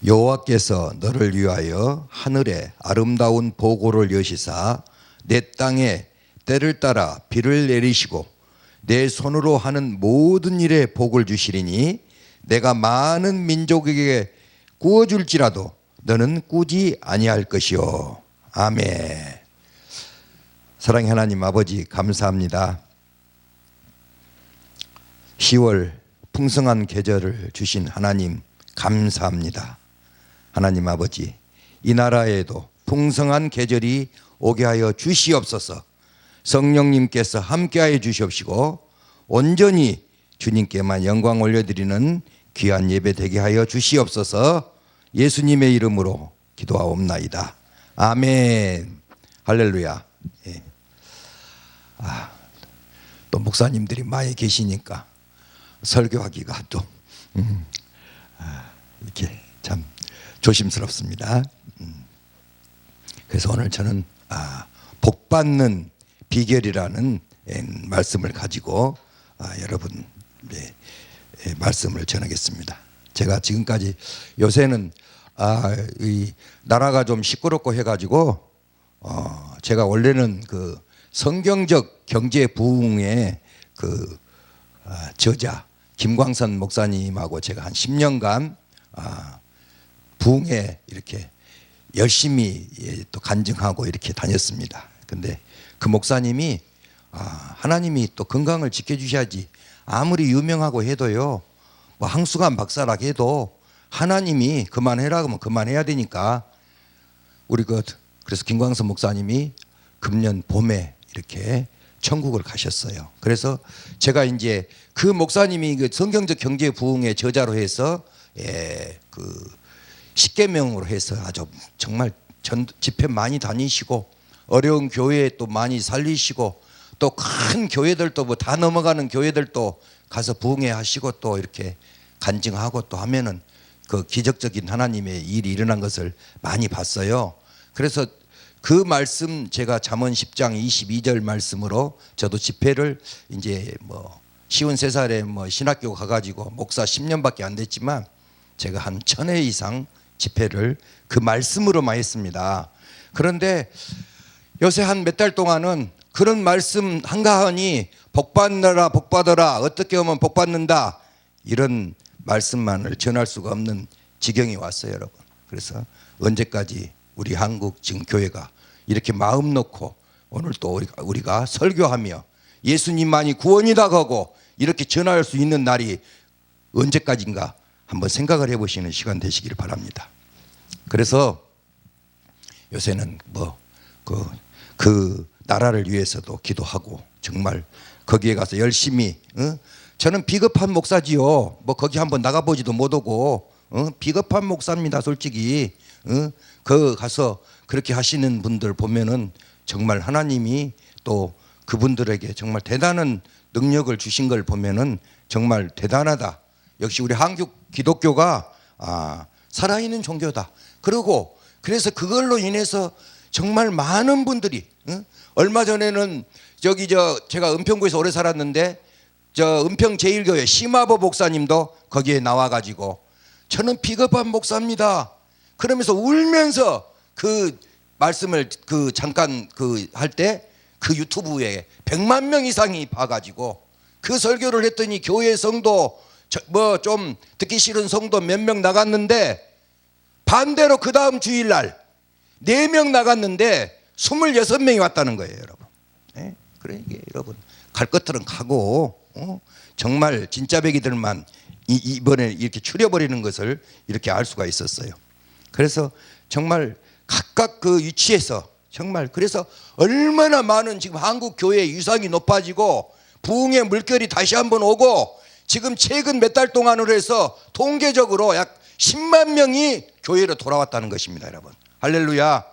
여호와께서 너를 위하여 하늘에 아름다운 보고를 여시사 내 땅에 때를 따라 비를 내리시고 내 손으로 하는 모든 일에 복을 주시리니 내가 많은 민족에게 구워줄지라도 너는 꾸지 아니할 것이요. 아멘. 사랑의 하나님 아버지, 감사합니다. 10월 풍성한 계절을 주신 하나님 감사합니다. 하나님 아버지, 이 나라에도 풍성한 계절이 오게 하여 주시옵소서. 성령님께서 함께하여 주시옵시고 온전히 주님께만 영광 올려드리는 귀한 예배 되게 하여 주시옵소서. 예수님의 이름으로 기도하옵나이다. 아멘. 할렐루야. 예. 또 목사님들이 많이 계시니까 설교하기가 또 이렇게 참 조심스럽습니다. 그래서 오늘 저는 복받는 비결이라는 말씀을 가지고 여러분 말씀을 전하겠습니다. 제가 지금까지 요새는 이 나라가 좀 시끄럽고 해가지고 제가 원래는 그 성경적 경제 부흥의 그 저자 김광선 목사님하고 제가 한 10년간 부흥에 이렇게 열심히 또 간증하고 이렇게 다녔습니다. 근데 그 목사님이 하나님이 또 건강을 지켜주셔야지, 아무리 유명하고 해도요, 뭐 항수관 박사라 해도 하나님이 그만해라 그러면 그만해야 되니까 우리 그래서 김광선 목사님이 금년 봄에 이렇게 천국을 가셨어요. 그래서 제가 이제 그 목사님이 그 성경적 경제 부흥의 저자로 해서 그 십계명으로 해서 아주 정말 집회 많이 다니시고 어려운 교회 또 많이 살리시고 또 큰 교회들도 뭐 다 넘어가는 교회들도 가서 부흥회 하시고 또 이렇게 간증하고 또 하면은 그 기적적인 하나님의 일이 일어난 것을 많이 봤어요. 그래서 그 말씀 제가 잠언 10장 22절 말씀으로 저도 집회를 이제 뭐 53살에 뭐 신학교 가가지고 목사 10년밖에 안 됐지만 제가 한 1000회 이상 집회를 그 말씀으로만 했습니다. 그런데 요새 한 몇 달 동안은 그런 말씀 한가하니 복받느라 복받아라, 어떻게 하면 복받는다, 이런 말씀만을 전할 수가 없는 지경이 왔어요, 여러분. 그래서 언제까지 우리 한국 지금 교회가 이렇게 마음 놓고 오늘 또 우리가 설교하며 예수님만이 구원이다 하고 이렇게 전할 수 있는 날이 언제까지인가 한번 생각을 해보시는 시간 되시길 바랍니다. 그래서 요새는 뭐 그 나라를 위해서도 기도하고 정말 거기에 가서 열심히 저는 비겁한 목사지요. 뭐 거기 한번 나가보지도 못하고 비겁한 목사입니다, 솔직히. 그 가서 그렇게 하시는 분들 보면은 정말 하나님이 또 그분들에게 정말 대단한 능력을 주신 걸 보면은 정말 대단하다. 역시 우리 한국 기독교가 살아있는 종교다. 그리고 그래서 그걸로 인해서 정말 많은 분들이 얼마 전에는 제가 은평구에서 오래 살았는데 은평 제1교회 심화보 목사님도 거기에 나와가지고 저는 비겁한 목사입니다 그러면서 울면서 그 말씀을 잠깐 할 때 그 유튜브에 100만 명 이상이 봐가지고 그 설교를 했더니 교회 성도 뭐 좀 듣기 싫은 성도 몇 명 나갔는데 반대로 그 다음 주일날 4명 나갔는데 26명이 왔다는 거예요, 여러분. 네? 그래, 이게 여러분 갈 것들은 가고 정말 진짜 배기들만 이번에 이렇게 추려버리는 것을 이렇게 알 수가 있었어요. 그래서 정말 각각 그 위치에서 정말 그래서 얼마나 많은 지금 한국 교회의 유상이 높아지고 부흥의 물결이 다시 한번 오고 지금 최근 몇 달 동안으로 해서 통계적으로 약 10만 명이 교회로 돌아왔다는 것입니다, 여러분. 할렐루야.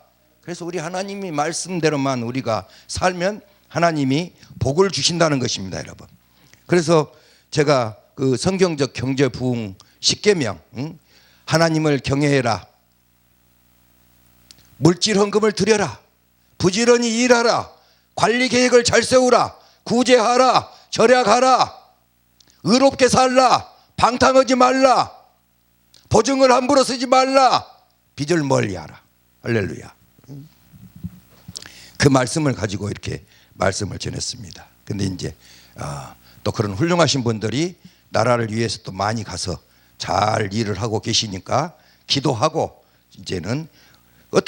그래서 우리 하나님이 말씀대로만 우리가 살면 하나님이 복을 주신다는 것입니다, 여러분. 그래서 제가 그 성경적 경제 부흥 10계명 하나님을 경외해라, 물질 헌금을 드려라, 부지런히 일하라, 관리 계획을 잘 세우라, 구제하라, 절약하라, 의롭게 살라, 방탕하지 말라, 보증을 함부로 쓰지 말라. 빚을 멀리하라. 할렐루야. 그 말씀을 가지고 이렇게 말씀을 전했습니다. 근데 이제 또 그런 훌륭하신 분들이 나라를 위해서 또 많이 가서 잘 일을 하고 계시니까 기도하고 이제는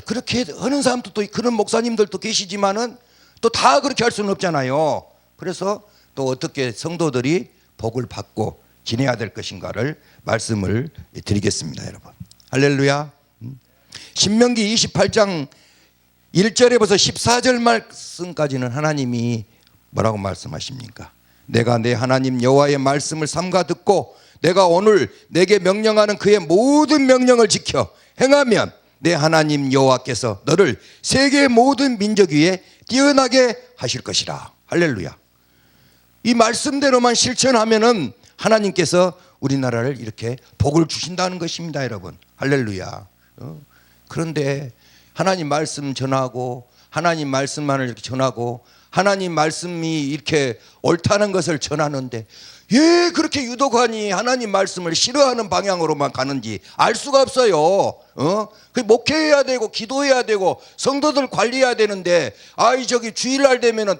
그렇게 하는 사람도 또 그런 목사님들도 계시지만은 또 다 그렇게 할 수는 없잖아요. 그래서 또 어떻게 성도들이 복을 받고 지내야 될 것인가를 말씀을 드리겠습니다, 여러분. 할렐루야. 신명기 28장 1절에부터 14절 말씀까지는 하나님이 뭐라고 말씀하십니까? 내가 내 하나님 여호와의 말씀을 삼가 듣고 내가 오늘 내게 명령하는 그의 모든 명령을 지켜 행하면 내 하나님 여호와께서 너를 세계 모든 민족 위에 뛰어나게 하실 것이라. 할렐루야. 이 말씀대로만 실천하면은 하나님께서 우리나라를 이렇게 복을 주신다는 것입니다, 여러분. 할렐루야. 그런데 하나님 말씀 전하고 하나님 말씀만을 이렇게 전하고 하나님 말씀이 이렇게 옳다는 것을 전하는데 왜 그렇게 유독하니 하나님 말씀을 싫어하는 방향으로만 가는지 알 수가 없어요. 그 목회해야 되고 기도해야 되고 성도들 관리해야 되는데 저기 주일날 되면은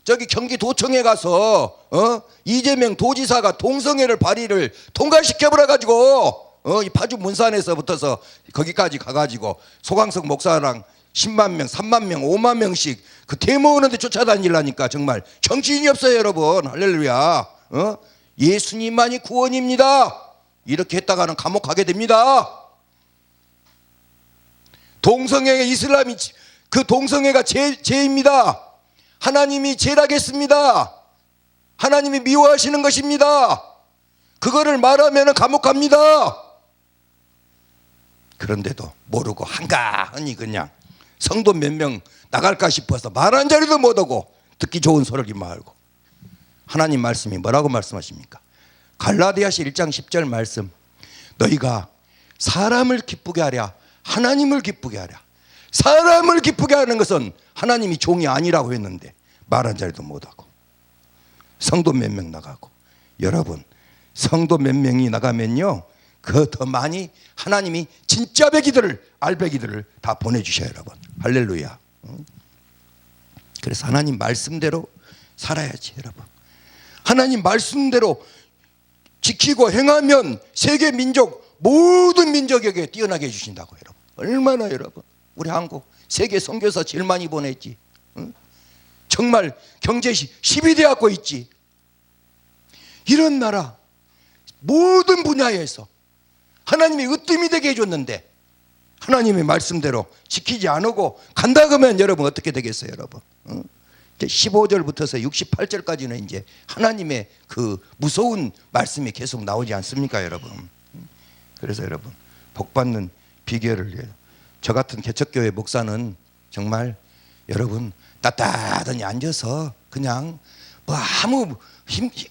저기 경기도청에 가서 이재명 도지사가 동성애를 발의를 통과시켜 버려 가지고 이 파주 문산에서부터서 거기까지 가가지고 소강석 목사랑 10만 명, 3만 명, 5만 명씩 그 데모하는데 쫓아다니려니까 정말 정신이 없어요, 여러분. 할렐루야. 예수님만이 구원입니다. 이렇게 했다가는 감옥 가게 됩니다. 동성애가 이슬람이 그 동성애가 죄입니다. 하나님이 죄라겠습니다. 하나님이 미워하시는 것입니다. 그거를 말하면 감옥 갑니다. 그런데도 모르고 한가하니 그냥 성도 몇 명 나갈까 싶어서 말 한 자리도 못하고 듣기 좋은 소리만 알고. 하나님 말씀이 뭐라고 말씀하십니까? 갈라디아서 1장 10절 말씀. 너희가 사람을 기쁘게 하랴 하나님을 기쁘게 하랴. 사람을 기쁘게 하는 것은 하나님이 종이 아니라고 했는데 말 한 자리도 못하고 성도 몇 명 나가고. 여러분, 성도 몇 명이 나가면요 그 더 많이 하나님이 진짜 배기들을 알배기들을 다 보내주셔요, 여러분. 할렐루야. 그래서 하나님 말씀대로 살아야지, 여러분. 하나님 말씀대로 지키고 행하면 세계 민족 모든 민족에게 뛰어나게 해주신다고. 여러분, 얼마나 여러분 우리 한국 세계 선교사 제일 많이 보냈지. 정말 경제 10위 되었고 있지. 이런 나라 모든 분야에서 하나님이 으뜸이 되게 해줬는데 하나님의 말씀대로 지키지 않고 간다 그러면 여러분 어떻게 되겠어요, 여러분? 15절부터서 68절까지는 이제 하나님의 그 무서운 말씀이 계속 나오지 않습니까, 여러분? 그래서 여러분 복받는 비결을 저 같은 개척교회 목사는 정말 여러분 따뜻하니 앉아서 그냥 뭐 아무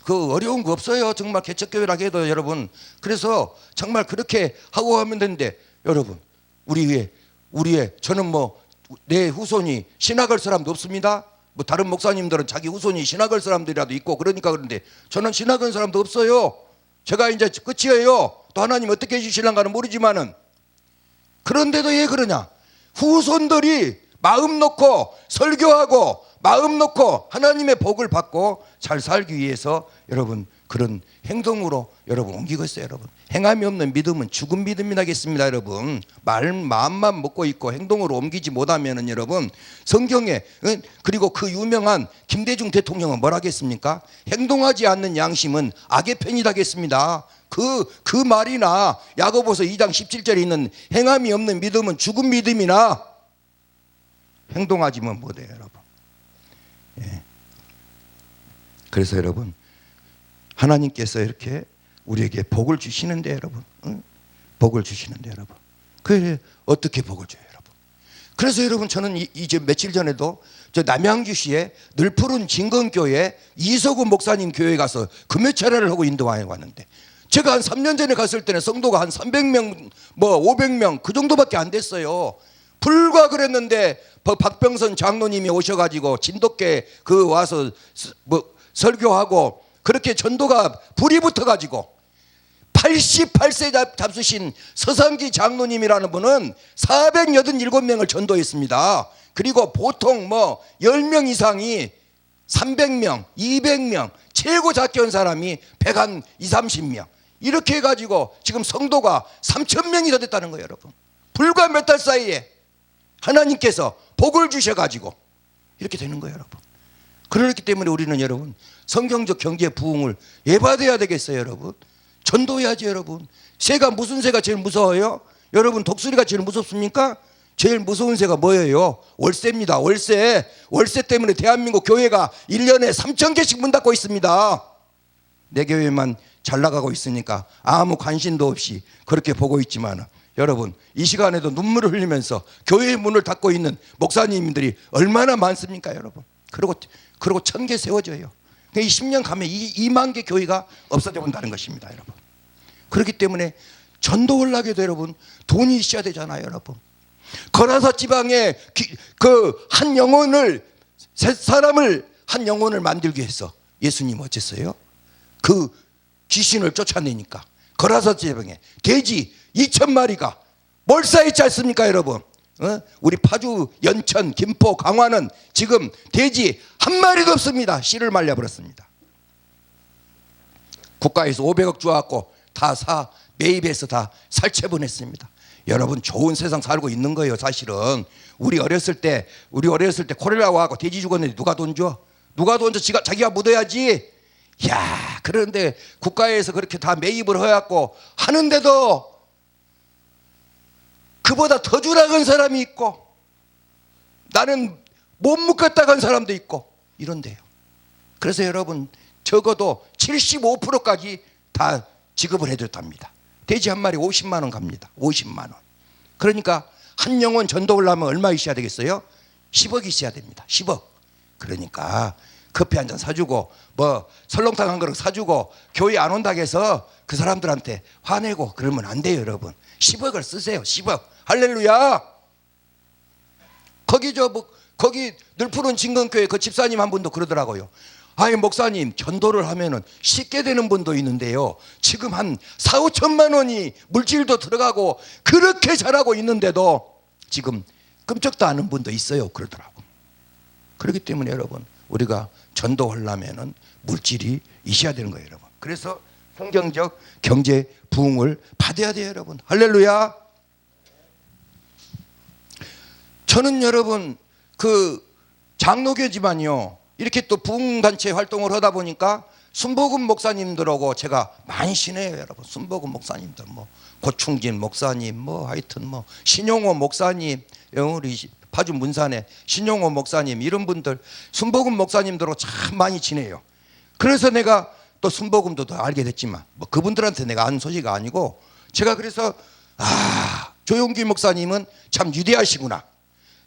그 어려운 거 없어요. 정말 개척교회라고 해도 여러분. 그래서 정말 그렇게 하고 하면 되는데 여러분 우리의 저는 뭐 내 후손이 신학할 사람도 없습니다. 뭐 다른 목사님들은 자기 후손이 신학할 사람들이라도 있고 그러니까 그런데 저는 신학한 사람도 없어요. 제가 이제 끝이에요. 또 하나님 어떻게 해주실랑가는 모르지만은 그런데도 왜 그러냐? 후손들이 마음 놓고 설교하고 마음 놓고 하나님의 복을 받고 잘 살기 위해서 여러분 그런 행동으로 여러분 옮기고 있어요, 여러분. 행함이 없는 믿음은 죽은 믿음이 나겠습니다, 여러분. 마음만 먹고 있고 행동으로 옮기지 못하면은 여러분 성경에 그리고 그 유명한 김대중 대통령은 뭐라 하겠습니까? 행동하지 않는 양심은 악의 편이라겠습니다. 그 말이나 야고보서 2장 17절에 있는 행함이 없는 믿음은 죽은 믿음이나 행동하지만 못해요, 여러분. 예. 그래서 여러분 하나님께서 이렇게 우리에게 복을 주시는데 여러분, 복을 주시는데 여러분, 그 어떻게 복을 줘요, 여러분? 그래서 여러분 저는 이제 며칠 전에도 저 남양주시에 늘 푸른 진건교회 이석우 목사님 교회에 가서 금요 차례를 하고 인도하여 왔는데 제가 한 3년 전에 갔을 때는 성도가 한 300명, 뭐 500명 그 정도밖에 안 됐어요. 불과 그랬는데 박병선 장로님이 오셔가지고 진돗개 그 와서 뭐 설교하고 그렇게 전도가 불이 붙어가지고 88세 잡수신 서상기 장로님이라는 분은 487명을 전도했습니다. 그리고 보통 뭐 10명 이상이 300명, 200명, 최고 작게 온 사람이 120, 30명 이렇게 해가지고 지금 성도가 3,000명이 더 됐다는 거예요. 여러분, 불과 몇 달 사이에 하나님께서 복을 주셔가지고 이렇게 되는 거예요. 여러분, 그렇기 때문에 우리는 여러분 성경적 경제 부흥을 예받아야 되겠어요. 여러분, 전도해야지. 여러분, 새가 무슨 새가 제일 무서워요? 여러분, 독수리가 제일 무섭습니까? 제일 무서운 새가 뭐예요? 월세입니다. 월세 때문에 대한민국 교회가 1년에 3,000개씩 문 닫고 있습니다. 내 교회만 잘 나가고 있으니까 아무 관심도 없이 그렇게 보고 있지만 여러분, 이 시간에도 눈물을 흘리면서 교회의 문을 닫고 있는 목사님들이 얼마나 많습니까? 여러분, 그리고 1,000개 세워져요. 이 10년 가면 2만 개 교회가 없어져 본다는 것입니다. 여러분, 그렇기 때문에 전도를 하게도 여러분 돈이 있어야 되잖아요. 여러분, 거라사 지방에 그 한 영혼을, 세 사람을 한 영혼을 만들기 위해서 예수님 어쨌어요? 그 귀신을 쫓아내니까 거라사 지방에 돼지 2,000마리가 몰사했지 않습니까? 여러분, 우리 파주, 연천, 김포, 강화는 지금 돼지 한 마리도 없습니다. 씨를 말려버렸습니다. 국가에서 500억 주어갖고 다 매입해서 다 살처분했습니다. 여러분, 좋은 세상 살고 있는 거예요. 사실은 우리 어렸을 때 코레라 와갖고 돼지 죽었는데 누가 돈 줘? 누가 돈 줘? 자기가 묻어야지. 야, 그런데 국가에서 그렇게 다 매입을 해갖고 하는데도 그보다 더 주라고 한 사람이 있고 나는 못 묻겠다고 한 사람도 있고 이런데요. 그래서 여러분, 적어도 75%까지 다 지급을 해줬답니다. 돼지 한 마리 50만 원 갑니다. 50만 원. 그러니까 한 영혼 전도를 하면 얼마 있어야 되겠어요? 10억이 있어야 됩니다. 10억. 그러니까 커피 한 잔 사주고 뭐 설렁탕 한 그릇 사주고 교회 안 온다고 해서 그 사람들한테 화내고 그러면 안 돼요. 여러분, 10억을 쓰세요. 10억. 할렐루야. 거기 늘푸른 진건교회 그 집사님 한 분도 그러더라고요. 아이, 목사님, 전도를 하면은 쉽게 되는 분도 있는데요, 지금 한 4, 5천만 원이 물질도 들어가고 그렇게 잘하고 있는데도 지금 끔찍도 않은 분도 있어요. 그러더라고. 그렇기 때문에 여러분, 우리가 전도하려면은 물질이 있어야 되는 거예요. 여러분, 그래서 성경적 경제 부흥을 받아야 돼요. 여러분, 할렐루야. 저는 여러분 그 장로교지만요, 이렇게 또 부흥단체 활동을 하다 보니까 순복음 목사님들하고 제가 많이 친해요. 여러분, 순복음 목사님들, 뭐 고충진 목사님, 뭐 하여튼 뭐 신용호 목사님, 우리 파주 문산의 신용호 목사님, 이런 분들 순복음 목사님들하고 참 많이 지내요. 그래서 내가 또 순복음도 더 알게 됐지만 뭐 그분들한테 내가 아는 소식이 아니고, 제가 그래서 조용기 목사님은 참 위대하시구나,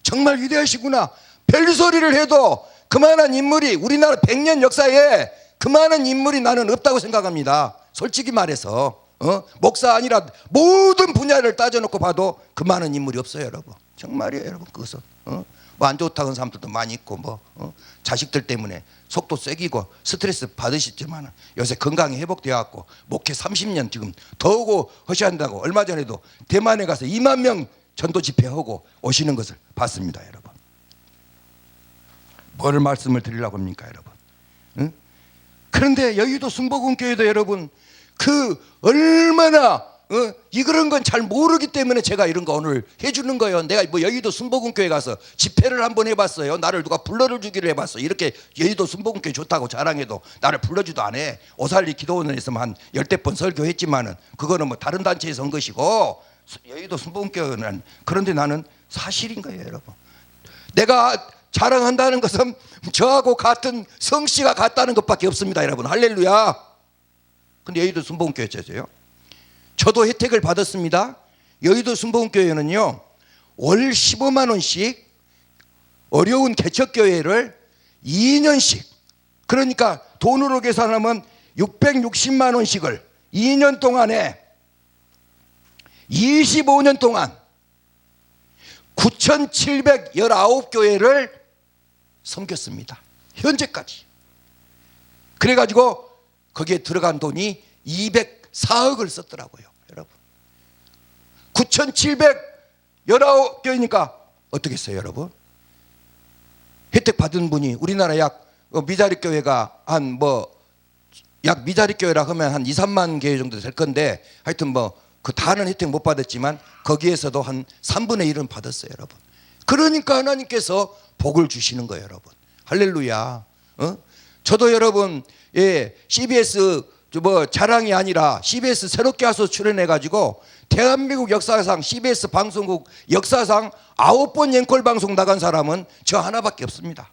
정말 위대하시구나, 별소리를 해도 그만한 인물이 우리나라 100년 역사에 그만한 인물이 나는 없다고 생각합니다. 솔직히 말해서 목사 아니라 모든 분야를 따져놓고 봐도 그만한 인물이 없어요. 여러분, 정말이에요. 여러분, 그것은 뭐 안 좋다고 하는 사람들도 많이 있고 뭐 자식들 때문에 속도 세기고 스트레스 받으시지만 요새 건강이 회복되어 갖고 목회 30년 지금 더우고 하셔야 한다고 얼마 전에도 대만에 가서 2만 명 전도 집회하고 오시는 것을 봤습니다. 여러분, 뭘 말씀을 드리려고 합니까? 여러분, 응? 그런데 여의도 순복음교회도 여러분 그 얼마나 그런 건 잘 모르기 때문에 제가 이런 거 오늘 해주는 거예요. 내가 뭐 여의도 순복음교회 가서 집회를 한번 해봤어요. 나를 누가 불러주기를 해봤어. 이렇게 여의도 순복음교회 좋다고 자랑해도 나를 불러주도 안 해. 오살리 기도원에서만 한 10대 번 설교했지만은 그거는 뭐 다른 단체에서 한 것이고, 여의도 순복음교회는, 그런데 나는 사실인 거예요. 여러분, 내가 자랑한다는 것은 저하고 같은 성씨가 같다는 것밖에 없습니다. 여러분, 할렐루야. 근데 여의도 순복음교회죠. 저도 혜택을 받았습니다. 여의도 순복음교회는요, 월 15만 원씩 어려운 개척교회를 2년씩, 그러니까 돈으로 계산하면 660만 원씩을 2년 동안에 25년 동안 9,719교회를 섬겼습니다. 현재까지. 그래가지고 거기에 들어간 돈이 214억을 썼더라고요. 여러분 9,719교회니까 어떻게 했어요 여러분? 혜택 받은 분이 우리나라 약 미자립 교회가 한 약 미자립 교회라 하면 한 2, 3만 교회 정도 될 건데 하여튼 그 다는 혜택 못 받았지만 거기에서도 한 3분의 1은 받았어요 여러분. 그러니까 하나님께서 복을 주시는 거예요 여러분. 할렐루야. 저도 여러분 CBS 자랑이 아니라 CBS 새롭게 와서 출연해가지고 대한민국 역사상 CBS 방송국 역사상 9번 앵콜 방송 나간 사람은 저 하나밖에 없습니다.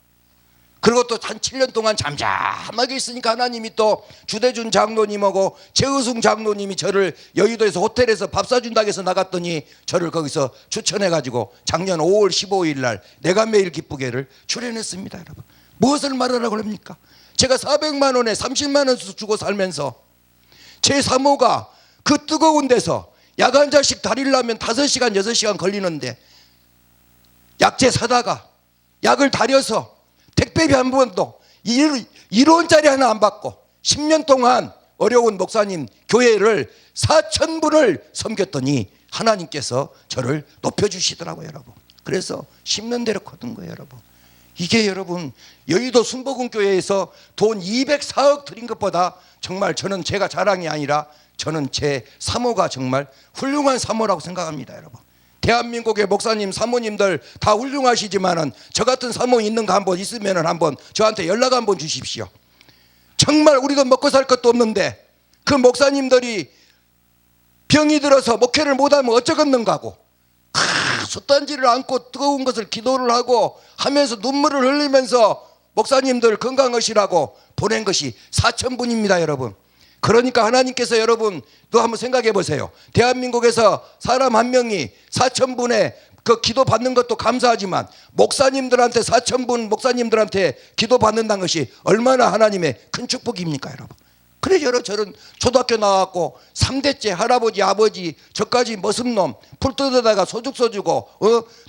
그리고 또 한 7년 동안 잠잠하게 있으니까 하나님이 또 주대준 장로님하고 최의승 장로님이 저를 여의도에서 호텔에서 밥 사준다고 해서 나갔더니 저를 거기서 추천해가지고 작년 5월 15일 날 내가 매일 기쁘게를 출연했습니다 여러분. 무엇을 말하라고 합니까? 제가 400만 원에 30만 원 주고 살면서 제 사모가 그 뜨거운 데서 약 한 잔씩 다리려면 5시간 6시간 걸리는데 약재 사다가 약을 다려서 택배비 한 번도 1원짜리 하나 안 받고 10년 동안 어려운 목사님 교회를 4,000분을 섬겼더니 하나님께서 저를 높여주시더라고요 여러분. 그래서 10년 대로 거둔 거예요 여러분. 이게 여러분 여의도 순복음교회에서 돈 204억 드린 것보다 정말 저는 제가 자랑이 아니라 저는 제 사모가 정말 훌륭한 사모라고 생각합니다 여러분. 대한민국의 목사님 사모님들 다 훌륭하시지만은 저 같은 사모 있는 거 한번 있으면은 한번 저한테 연락 한번 주십시오. 정말 우리도 먹고 살 것도 없는데 그 목사님들이 병이 들어서 목회를 못하면 어쩌겠는가 하고 솥단지를 안고 뜨거운 것을 기도를 하고 하면서 눈물을 흘리면서 목사님들 건강하시라고 보낸 것이 4,000분입니다 여러분. 그러니까 하나님께서 여러분 또 한번 생각해 보세요. 대한민국에서 사람 한 명이 4,000분의 그 기도 받는 것도 감사하지만 목사님들한테 4,000분 목사님들한테 기도 받는다는 것이 얼마나 하나님의 큰 축복입니까 여러분. 그래서 여러분 저는 초등학교 나왔고 3대째 할아버지 아버지 저까지 머슴놈 풀 뜯어다가 소죽 써주고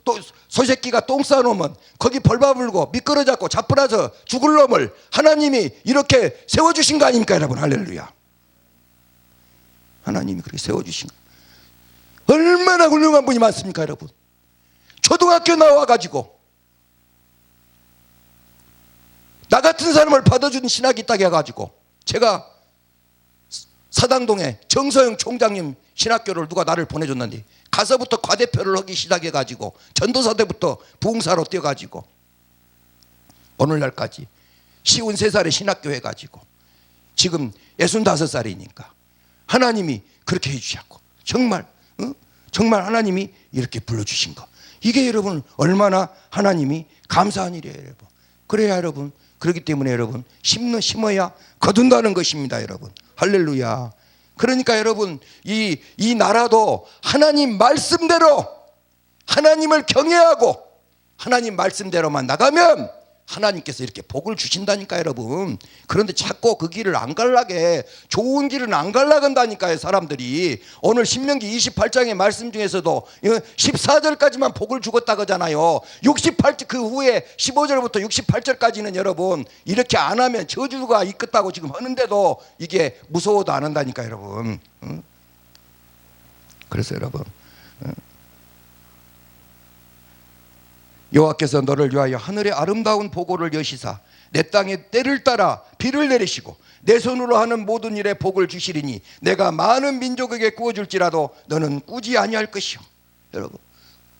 또 소새끼가 똥 싸놓으면 거기 벌바 불고 미끄러잡고 자빠져서 죽을 놈을 하나님이 이렇게 세워주신 거 아닙니까 여러분. 할렐루야. 하나님이 그렇게 세워주신 거 얼마나 훌륭한 분이 많습니까 여러분. 초등학교 나와가지고 나 같은 사람을 받아주는 신학이 있다고 해가지고 제가 사당동에 정서영 총장님 신학교를 누가 나를 보내줬는데 가서부터 과대표를 하기 시작해가지고 전도사 때부터 부흥사로 뛰어가지고 오늘날까지 53살에 신학교 해가지고 지금 65살이니까 하나님이 그렇게 해주셨고 정말 정말 하나님이 이렇게 불러주신 거 이게 여러분 얼마나 하나님이 감사한 일이에요 여러분. 그래야 여러분 그렇기 때문에 여러분 심어야 거둔다는 것입니다 여러분. 할렐루야. 그러니까 여러분 이 나라도 하나님 말씀대로 하나님을 경외하고 하나님 말씀대로만 나가면 하나님께서 이렇게 복을 주신다니까 여러분. 그런데 자꾸 그 길을 안 갈라게 좋은 길은 안 갈라간다니까요 사람들이. 오늘 신명기 28장의 말씀 중에서도 14절까지만 복을 주겠다 그러잖아요. 68절 그 후에 15절부터 68절까지는 여러분 이렇게 안 하면 저주가 있겠다고 지금 하는데도 이게 무서워도 안 한다니까 여러분. 그래서 여러분 여호와께서 너를 위하여 하늘의 아름다운 보고를 여시사 내 땅에 때를 따라 비를 내리시고 내 손으로 하는 모든 일에 복을 주시리니 내가 많은 민족에게 구워줄지라도 너는 꾸지 아니할 것이요. 여러분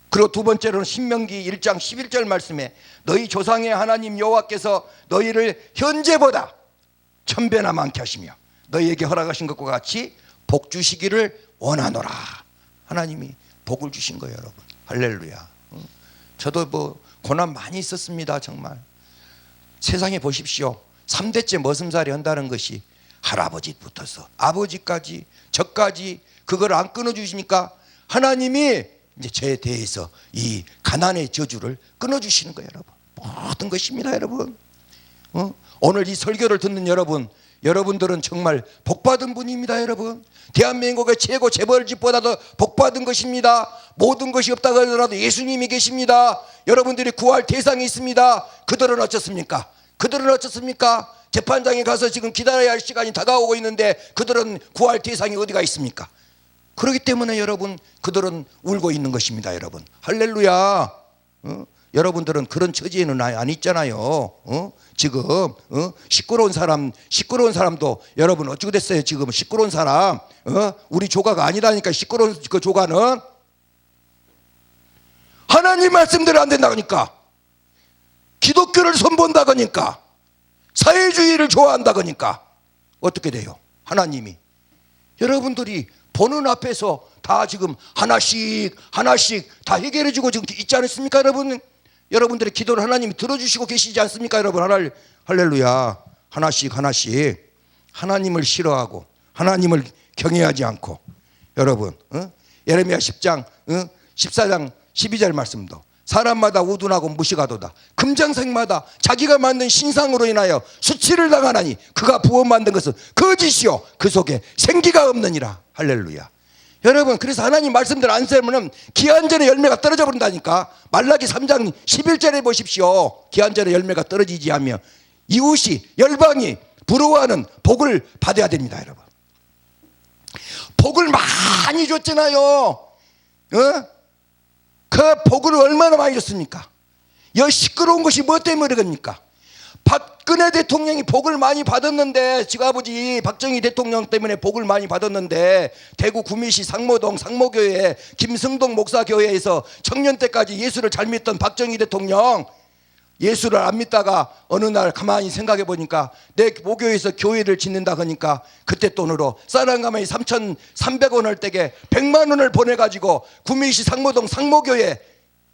그리고 두 번째로는 신명기 1장 11절 말씀에 너희 조상의 하나님 여호와께서 너희를 현재보다 1000배나 많게 하시며 너희에게 허락하신 것과 같이 복 주시기를 원하노라. 하나님이 복을 주신 거예요 여러분. 할렐루야. 저도 고난 많이 있었습니다 정말. 세상에 보십시오. 3대째 머슴살이 한다는 것이 할아버지부터서 아버지까지 저까지 그걸 안 끊어주시니까 하나님이 이제 저에 대해서 이 가난의 저주를 끊어주시는 거예요 여러분. 모든 것입니다 여러분. 오늘 이 설교를 듣는 여러분들은 정말 복받은 분입니다 여러분. 대한민국의 최고 재벌집보다도 복받은 것입니다. 모든 것이 없다고 하더라도 예수님이 계십니다. 여러분들이 구할 대상이 있습니다. 그들은 어쩌습니까? 그들은 어떻습니까? 재판장에 가서 지금 기다려야 할 시간이 다가오고 있는데 그들은 구할 대상이 어디가 있습니까? 그렇기 때문에 여러분, 그들은 울고 있는 것입니다. 여러분, 할렐루야. 여러분들은 그런 처지에는 안 있잖아요. 지금 시끄러운 사람도 여러분 어찌고 됐어요? 지금 시끄러운 사람, 우리 조가가 아니라니까. 시끄러운 그 조가는 하나님 말씀대로 안 된다니까, 기독교를 선본다니까, 사회주의를 좋아한다니까 어떻게 돼요? 하나님이 여러분들이 보는 앞에서 다 지금 하나씩 다 해결해 주고 지금 있지 않습니까? 여러분들의 기도를 하나님이 들어주시고 계시지 않습니까? 여러분, 할렐루야. 하나씩 하나님을 싫어하고 하나님을 경외하지 않고, 여러분, 예레미야 10장 14장 12절 말씀도 사람마다 우둔하고 무시가도다. 금장색마다 자기가 만든 신상으로 인하여 수치를 당하나니 그가 부어 만든 것은 거짓이요 그 속에 생기가 없느니라. 할렐루야. 여러분, 그래서 하나님 말씀대로 안 살면 기한전에 열매가 떨어져 버린다니까. 말라기 3장 11절에 보십시오. 기한전에 열매가 떨어지지 않으면 이웃이, 열방이 부러워하는 복을 받아야 됩니다. 여러분, 복을 많이 줬잖아요. 그 복을 얼마나 많이 줬습니까? 여 시끄러운 것이 뭐 때문에 그럽니까? 박근혜 대통령이 복을 많이 받았는데, 지금 아버지 박정희 대통령 때문에 복을 많이 받았는데, 대구 구미시 상모동 상모교회 김승동 목사교회에서 청년 때까지 예수를 잘 믿던 박정희 대통령, 예수를 안 믿다가 어느 날 가만히 생각해 보니까 내 모교에서 교회를 짓는다 하니까 그때 돈으로 쌀한가마니 3,300원을 떼게 100만 원을 보내가지고 구미시 상모동 상모교회,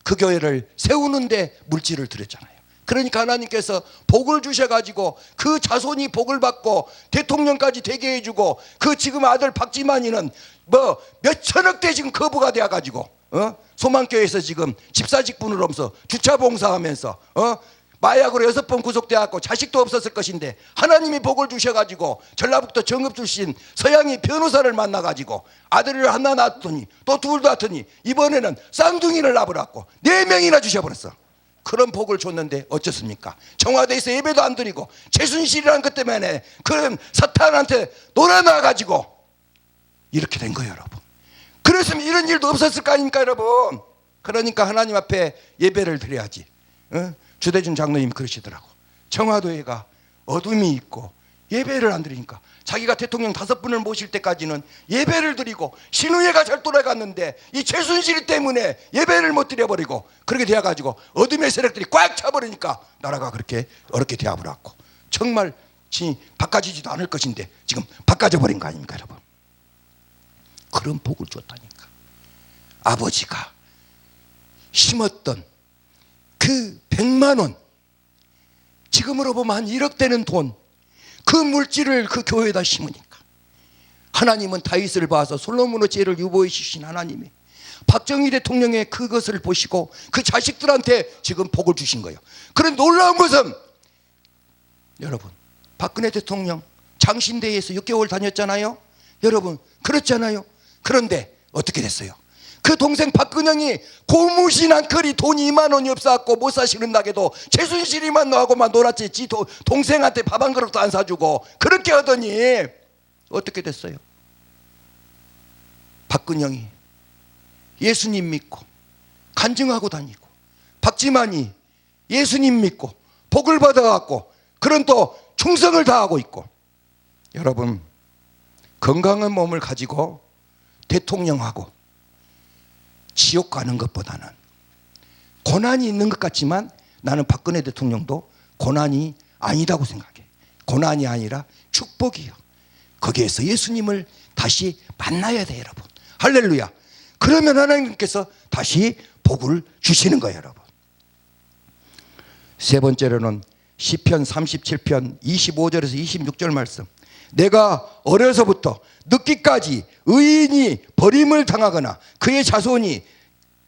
그 교회를 세우는데 물질을 드렸잖아요. 그러니까 하나님께서 복을 주셔가지고 그 자손이 복을 받고 대통령까지 되게 해주고, 그 지금 아들 박지만이는 뭐 몇천억 대 지금 거부가 되어가지고 소망교회에서 지금 집사직분으로 하면서 주차 봉사하면서 마약으로 6번 구속되었고 자식도 없었을 것인데 하나님이 복을 주셔가지고 전라북도 정읍 출신 서양이 변호사를 만나가지고 아들을 하나 낳았더니 또 둘 낳았더니 이번에는 쌍둥이를 낳으라고 4명이나 주셔버렸어. 그런 복을 줬는데 어쩌습니까? 청와대에서 예배도 안 드리고 최순실이라는 것 때문에 그런 사탄한테 놀아나가지고 이렇게 된 거예요. 여러분, 그랬으면 이런 일도 없었을 거 아닙니까? 여러분, 그러니까 하나님 앞에 예배를 드려야지. 주대준 장로님 그러시더라고. 청와대가 어둠이 있고 예배를 안 드리니까 자기가 대통령 5분을 모실 때까지는 예배를 드리고 신우회가 잘 돌아갔는데 이 최순실 때문에 예배를 못 드려버리고 그렇게 되어가지고 어둠의 세력들이 꽉 차버리니까 나라가 그렇게 어렵게 되어버렸고, 정말 바꿔지지도 않을 것인데 지금 바꿔져 버린 거 아닙니까? 여러분, 그런 복을 줬다니까. 아버지가 심었던 그 100만 원, 지금으로 보면 한 1억 되는 돈, 그 물질을 그 교회에다 심으니까 하나님은 다윗을 봐서 솔로몬의 죄를 유보해 주신 하나님이 박정희 대통령의 그것을 보시고 그 자식들한테 지금 복을 주신 거예요. 그런 놀라운 것은, 여러분, 박근혜 대통령 장신대에서 6개월 다녔잖아요. 여러분, 그렇잖아요. 그런데 어떻게 됐어요? 그 동생 박근영이 고무신 컬이 돈 2만 원이 없어갖고 못 사시는 나게도 최순실이만 너하고만 놀았지 지 동생한테 밥 한 그릇도 안 사주고 그렇게 하더니 어떻게 됐어요? 박근영이 예수님 믿고 간증하고 다니고, 박지만이 예수님 믿고 복을 받아갖고 그런 또 충성을 다하고 있고, 여러분, 건강한 몸을 가지고 대통령하고 지옥 가는 것보다는 고난이 있는 것 같지만 나는 박근혜 대통령도 고난이 아니다고 생각해. 고난이 아니라 축복이요. 거기에서 예수님을 다시 만나야 돼, 여러분. 할렐루야. 그러면 하나님께서 다시 복을 주시는 거예요, 여러분. 세 번째로는 시편 37편 25절에서 26절 말씀. 내가 어려서부터 늙기까지 의인이 버림을 당하거나 그의 자손이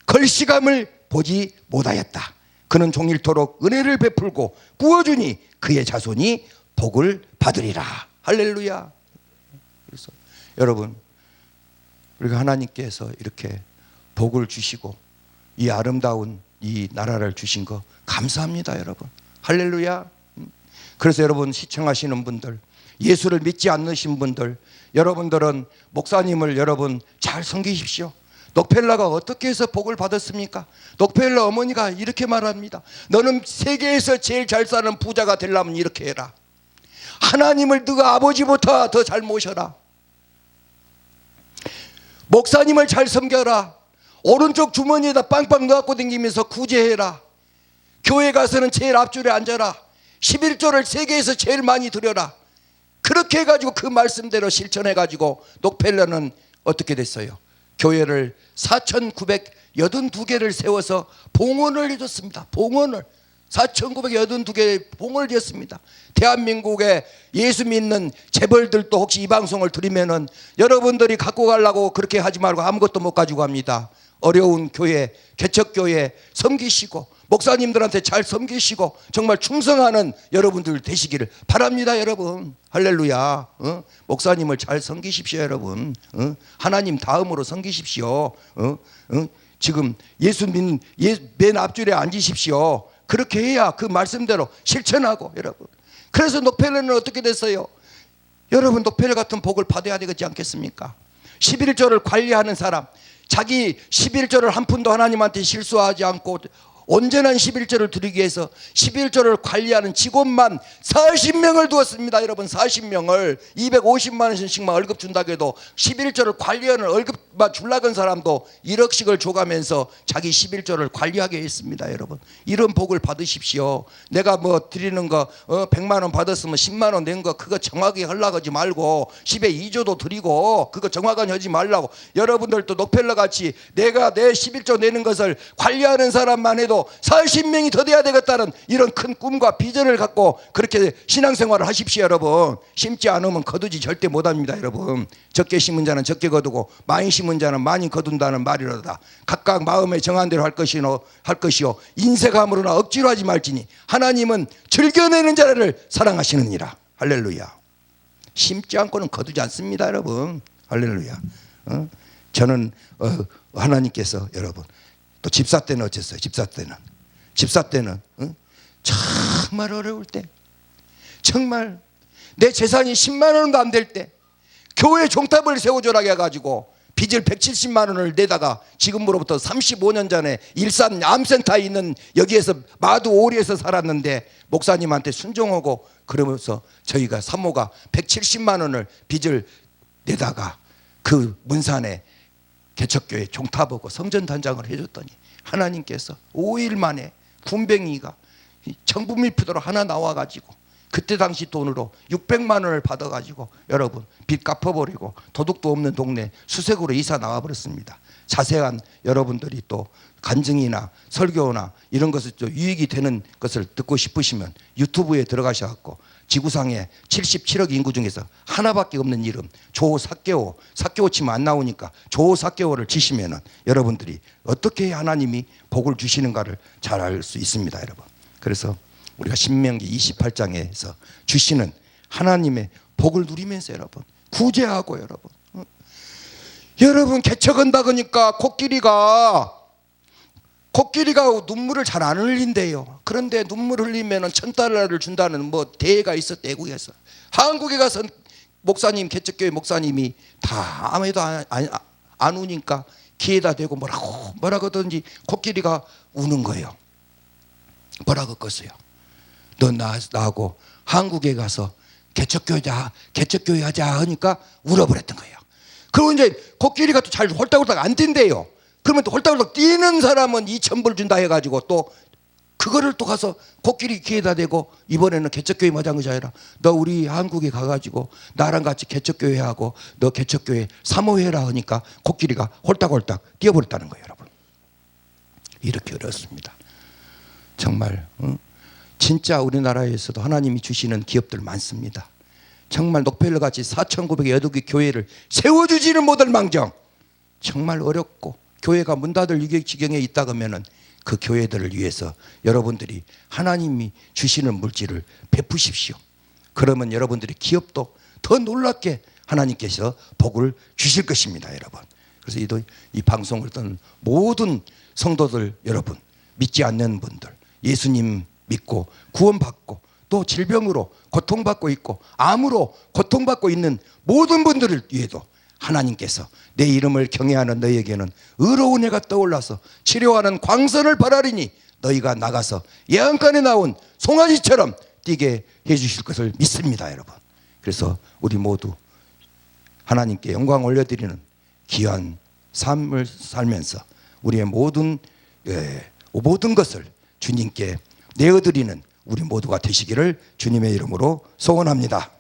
걸시감을 보지 못하였다. 그는 종일토록 은혜를 베풀고 구워주니 그의 자손이 복을 받으리라. 할렐루야. 그래서 여러분, 우리가 하나님께서 이렇게 복을 주시고 이 아름다운 이 나라를 주신 거 감사합니다, 여러분. 할렐루야. 그래서 여러분 시청하시는 분들, 예수를 믿지 않으신 분들, 여러분들은 목사님을 여러분 잘 섬기십시오. 록펠러가 어떻게 해서 복을 받았습니까? 록펠러 어머니가 이렇게 말합니다. 너는 세계에서 제일 잘 사는 부자가 되려면 이렇게 해라. 하나님을 너가 아버지부터 더 잘 모셔라. 목사님을 잘 섬겨라. 오른쪽 주머니에다 빵빵 넣고 다니면서 구제해라. 교회 가서는 제일 앞줄에 앉아라. 11조를 세계에서 제일 많이 드려라. 그렇게 해가지고 그 말씀대로 실천해가지고 록펠러는 어떻게 됐어요? 교회를 4,982개를 세워서 봉헌을 해줬습니다. 봉헌을 4,982개의 봉헌을 지었습니다. 대한민국에 예수 믿는 재벌들도 혹시 이 방송을 들으면은 여러분들이 갖고 가려고 그렇게 하지 말고 아무것도 못 가지고 갑니다. 어려운 교회, 개척교회 섬기시고 목사님들한테 잘 섬기시고 정말 충성하는 여러분들 되시기를 바랍니다. 여러분 할렐루야. 목사님을 잘 섬기십시오. 여러분 하나님 다음으로 섬기십시오. 지금 예수 믿는 맨 앞줄에 앉으십시오. 그렇게 해야 그 말씀대로 실천하고 여러분. 그래서 록펠러는 어떻게 됐어요? 여러분 록펠러 같은 복을 받아야 되지 않겠습니까? 11조를 관리하는 사람, 자기 11조를 한 푼도 하나님한테 실수하지 않고 온전한 11조를 드리기 위해서 11조를 관리하는 직원만 40명을 두었습니다. 여러분 40명을 250만 원씩만 월급 준다고 해도 11조를 관리하는 월급만 줄라건 사람도 1억씩을 줘가면서 자기 11조를 관리하게 했습니다. 여러분 이런 복을 받으십시오. 내가 뭐 드리는 거 100만 원 받았으면 10만 원 낸 거 그거 정확하게 하려고 하지 말고 10에 2조도 드리고 그거 정확하게 하지 말라고. 여러분들도 록펠러 같이 내가 내 11조 내는 것을 관리하는 사람만 해도 40명이 더 돼야 되겠다는 이런 큰 꿈과 비전을 갖고 그렇게 신앙생활을 하십시오. 여러분 심지 않으면 거두지 절대 못합니다. 여러분 적게 심은 자는 적게 거두고 많이 심은 자는 많이 거둔다는 말이로다. 각각 마음에 정한 대로 할 것이요 인색함으로나 억지로 하지 말지니 하나님은 즐겨내는 자를 사랑하시느니라. 할렐루야. 심지 않고는 거두지 않습니다. 여러분 할렐루야. 저는 하나님께서 여러분 또 집사 때는 어땠어요? 집사 때는 정말 어려울 때, 정말 내 재산이 10만 원도 안 될 때 교회 종탑을 세워줘라 해가지고 빚을 170만 원을 내다가 지금으로부터 35년 전에 일산 암센터에 있는 여기에서 마두 오리에서 살았는데 목사님한테 순종하고 그러면서 저희가 사모가 170만 원을 빚을 내다가 그 문산에 개척교회 종탑하고 성전단장을 해줬더니 하나님께서 5일 만에 군뱅이가 청부밀표도로 하나 나와가지고 그때 당시 돈으로 600만 원을 받아가지고 여러분 빚 갚아버리고 도둑도 없는 동네 수색으로 이사 나와버렸습니다. 자세한 여러분들이 또 간증이나 설교나 이런 것을 좀 유익이 되는 것을 듣고 싶으시면 유튜브에 들어가셔서 지구상에 77억 인구 중에서 하나밖에 없는 이름 조사케오, 사케오 치면 안 나오니까 조사케오를 치시면은 여러분들이 어떻게 하나님이 복을 주시는가를 잘 알 수 있습니다. 여러분 그래서 우리가 신명기 28장에서 주시는 하나님의 복을 누리면서 여러분 구제하고 여러분 개척한다 그러니까 코끼리가 눈물을 잘 안 흘린대요. 그런데 눈물 흘리면 $1,000를 준다는 뭐 대회가 있었대. 외국에서. 한국에 가서 목사님 개척교회 목사님이 다 아무도 안 우니까 귀에다 대고 뭐라고 하든지 코끼리가 우는 거예요. 뭐라고 껐어요? 너 나하고 한국에 가서 개척교회 하자 하니까 울어버렸던 거예요. 그리고 이제 코끼리가 또 잘 홀딱홀딱 안 뛴대요. 그러면 또 홀딱홀딱 뛰는 사람은 2,000불 준다 해가지고 또 그거를 또 가서 코끼리 귀에다 대고 이번에는 개척교회 마장 것이 아니라 너 우리 한국에 가가지고 나랑 같이 개척교회 하고 너 개척교회 사모해라 하니까 코끼리가 홀딱홀딱 뛰어버렸다는 거예요. 여러분 이렇게 어렵습니다. 정말 진짜 우리나라에서도 하나님이 주시는 기업들 많습니다. 정말 록펠러 같이 4,908개 교회를 세워주지는 못할 망정 정말 어렵고 교회가 문 닫을 지경에 있다 그러면은 그 교회들을 위해서 여러분들이 하나님이 주시는 물질을 베푸십시오. 그러면 여러분들의 기업도 더 놀랍게 하나님께서 복을 주실 것입니다. 여러분 그래서 이 방송을 듣는 모든 성도들 여러분 믿지 않는 분들 예수님 믿고 구원받고 또 질병으로 고통받고 있고 암으로 고통받고 있는 모든 분들을 위해도 하나님께서 내 이름을 경외하는 너희에게는 의로운 해가 떠올라서 치료하는 광선을 바라리니 너희가 나가서 예언간에 나온 송아지처럼 뛰게 해주실 것을 믿습니다, 여러분. 그래서 우리 모두 하나님께 영광 올려드리는 귀한 삶을 살면서 우리의 모든 것을 주님께 내어드리는 우리 모두가 되시기를 주님의 이름으로 소원합니다.